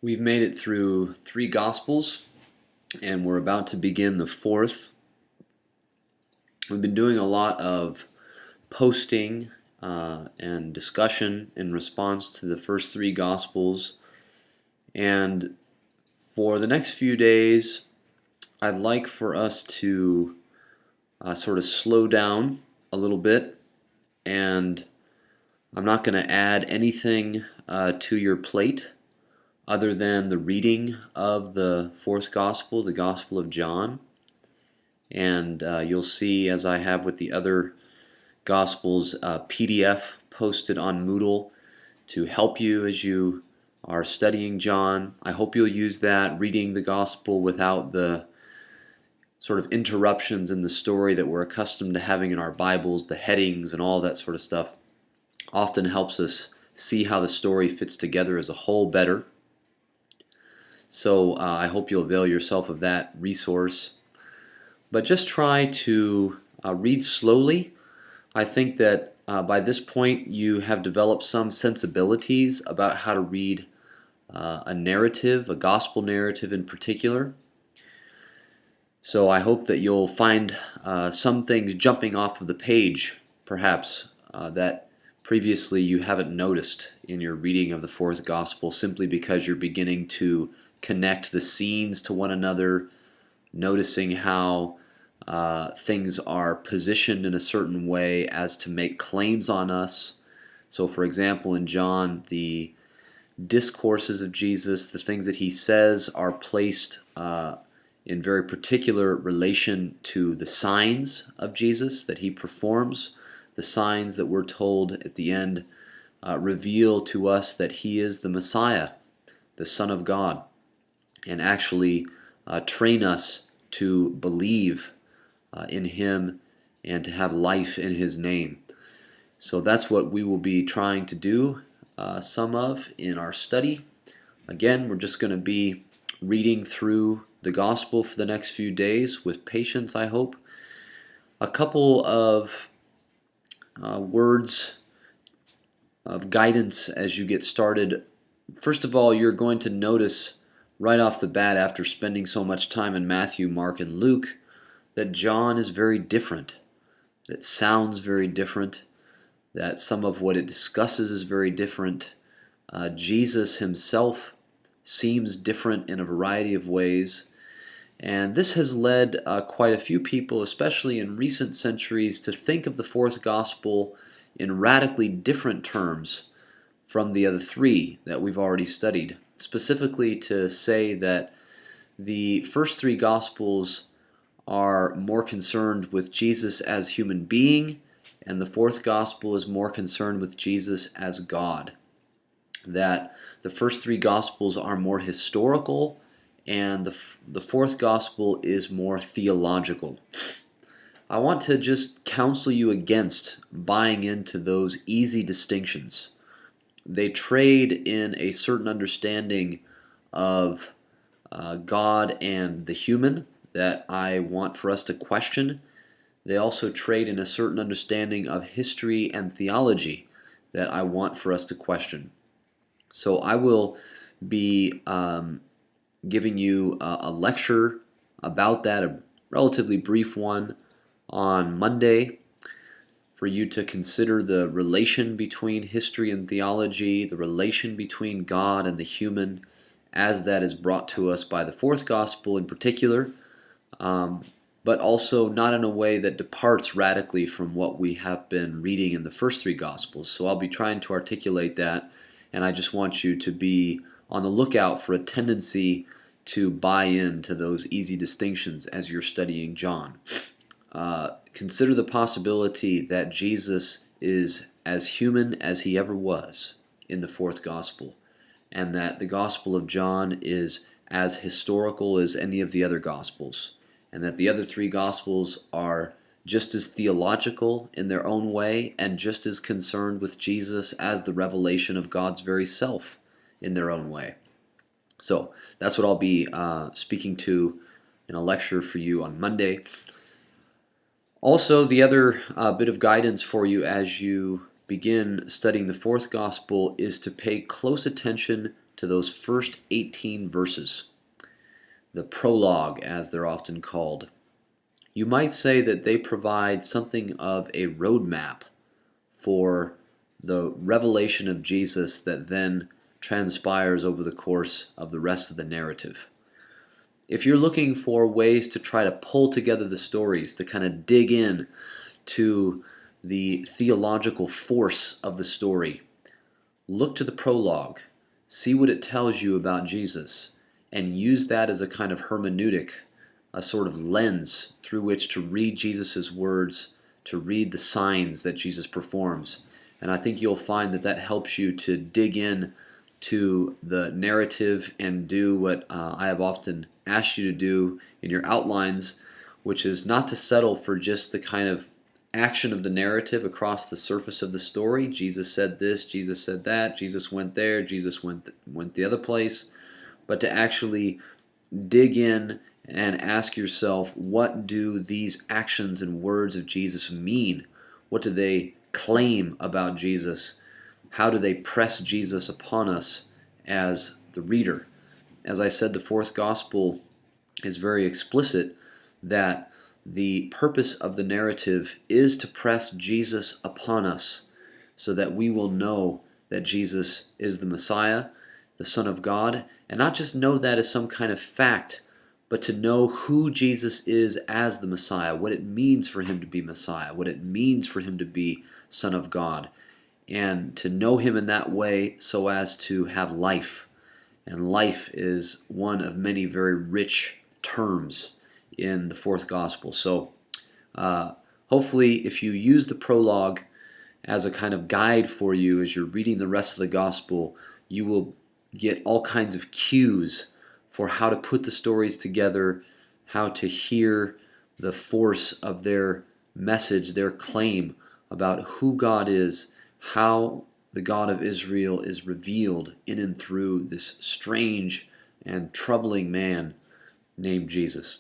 We've made it through three Gospels, and we're about to begin the fourth. We've been doing a lot of posting and discussion in response to the first three Gospels, and for the next few days, I'd like for us to sort of slow down a little bit, and I'm not going to add anything to your plate other than the reading of the fourth Gospel, the Gospel of John. And you'll see, as I have with the other Gospels, a PDF posted on Moodle to help you as you are studying John. I hope you'll use that, reading the Gospel without the sort of interruptions in the story that we're accustomed to having in our Bibles, the headings and all that sort of stuff. Often helps us see how the story fits together as a whole better. So I hope you'll avail yourself of that resource. But just try to read slowly. I think that by this point you have developed some sensibilities about how to read a narrative, a gospel narrative in particular. So I hope that you'll find some things jumping off of the page, perhaps, that previously you haven't noticed in your reading of the fourth gospel, simply because you're beginning to connect the scenes to one another, noticing how things are positioned in a certain way as to make claims on us. So for example, in John, the discourses of Jesus, the things that he says, are placed in very particular relation to the signs of Jesus that he performs. The signs that we're told at the end reveal to us that he is the Messiah, the Son of God, and actually train us to believe in him and to have life in his name. So that's what we will be trying to do some of in our study. Again, we're just going to be reading through the gospel for the next few days with patience, I hope. A couple of words of guidance as you get started. First of all, you're going to notice right off the bat, after spending so much time in Matthew, Mark, and Luke, that John is very different. It sounds very different, that some of what it discusses is very different. Jesus himself seems different in a variety of ways. And this has led quite a few people, especially in recent centuries, to think of the fourth gospel in radically different terms from the other three that we've already studied. Specifically to say that the first three gospels are more concerned with Jesus as human being, and the fourth gospel is more concerned with Jesus as God. That the first three gospels are more historical, and the fourth gospel is more theological. I want to just counsel you against buying into those easy distinctions. They trade in a certain understanding of God and the human that I want for us to question. They also trade in a certain understanding of history and theology that I want for us to question. So I will be giving you a lecture about that, a relatively brief one, on Monday, for you to consider the relation between history and theology, the relation between God and the human, as that is brought to us by the fourth gospel in particular, but also not in a way that departs radically from what we have been reading in the first three gospels. So I'll be trying to articulate that, and I just want you to be on the lookout for a tendency to buy into those easy distinctions as you're studying John. Consider the possibility that Jesus is as human as he ever was in the fourth gospel, and that the Gospel of John is as historical as any of the other Gospels, and that the other three Gospels are just as theological in their own way and just as concerned with Jesus as the revelation of God's very self in their own way. So that's what I'll be speaking to in a lecture for you on Monday. Also, the other bit of guidance for you as you begin studying the fourth gospel is to pay close attention to those first 18 verses, the prologue as they're often called. You might say that they provide something of a roadmap for the revelation of Jesus that then transpires over the course of the rest of the narrative. If you're looking for ways to try to pull together the stories, to kind of dig in to the theological force of the story, look to the prologue, see what it tells you about Jesus, and use that as a kind of hermeneutic, a sort of lens through which to read Jesus' words, to read the signs that Jesus performs. And I think you'll find that that helps you to dig in to the narrative and do what I have often asked you to do in your outlines, which is not to settle for just the kind of action of the narrative across the surface of the story. Jesus said this, Jesus said that, Jesus went there, Jesus went the other place, but to actually dig in and ask yourself, what do these actions and words of Jesus mean? What do they claim about Jesus? How do they press Jesus upon us as the reader? As I said, the fourth gospel is very explicit that the purpose of the narrative is to press Jesus upon us so that we will know that Jesus is the Messiah, the Son of God, and not just know that as some kind of fact, but to know who Jesus is as the Messiah, what it means for him to be Messiah, what it means for him to be Son of God, and to know him in that way so as to have life. And life is one of many very rich terms in the fourth gospel. So hopefully if you use the prologue as a kind of guide for you as you're reading the rest of the gospel, you will get all kinds of cues for how to put the stories together, how to hear the force of their message, their claim about who God is, how the God of Israel is revealed in and through this strange and troubling man named Jesus.